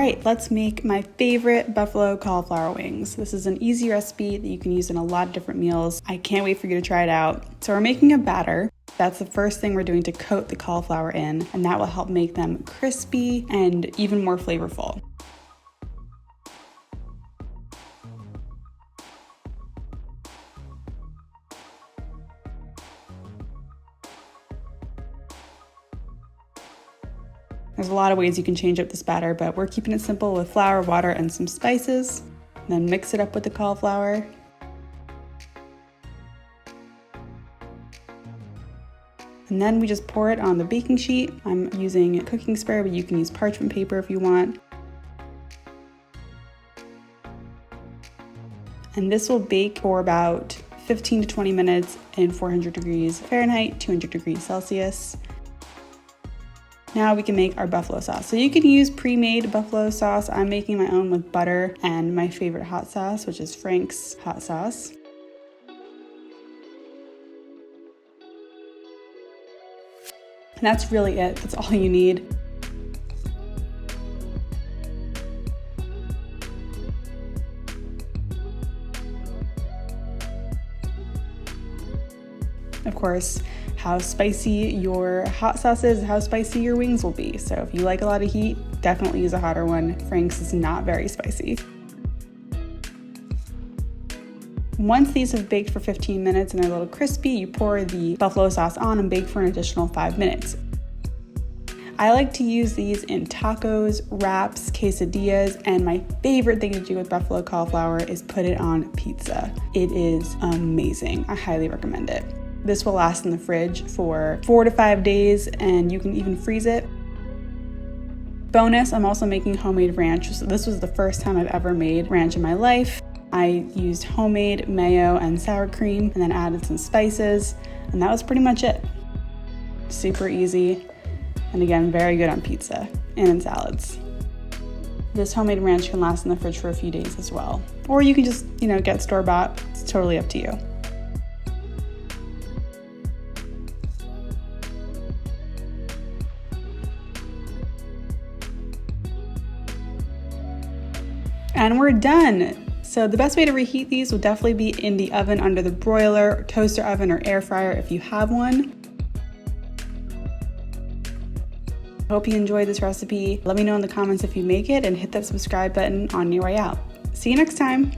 right, let's make my favorite buffalo cauliflower wings. This is an easy recipe that you can use in a lot of different meals. I can't wait for you to try it out. So we're making a batter. That's the first thing we're doing to coat the cauliflower in, and that will help make them crispy and even more flavorful. There's a lot of ways you can change up this batter, but we're keeping it simple with flour, water, and some spices. Then mix it up with the cauliflower. And then we just pour it on the baking sheet. I'm using cooking spray, but you can use parchment paper if you want. And this will bake for about 15 to 20 minutes in 400 degrees Fahrenheit, 200 degrees Celsius. Now we can make our buffalo sauce. So you can use pre-made buffalo sauce. I'm making my own with butter and my favorite hot sauce, which is Frank's hot sauce. And that's really it. That's all you need. Of course, how spicy your hot sauce is, how spicy your wings will be. So if you like a lot of heat, definitely use a hotter one. Frank's is not very spicy. Once these have baked for 15 minutes and they're a little crispy, you pour the buffalo sauce on and bake for an additional 5 minutes. I like to use these in tacos, wraps, quesadillas, and my favorite thing to do with buffalo cauliflower is put it on pizza. It is amazing. I highly recommend it. This will last in the fridge for 4 to 5 days, and you can even freeze it. Bonus, I'm also making homemade ranch. So this was the first time I've ever made ranch in my life. I used homemade mayo and sour cream and then added some spices, and that was pretty much it. Super easy, and again, very good on pizza and in salads. This homemade ranch can last in the fridge for a few days as well. Or you can just, get store-bought. It's totally up to you. And we're done. So the best way to reheat these will definitely be in the oven under the broiler, toaster oven, or air fryer if you have one. Hope you enjoyed this recipe. Let me know in the comments if you make it and hit that subscribe button on your way out. See you next time.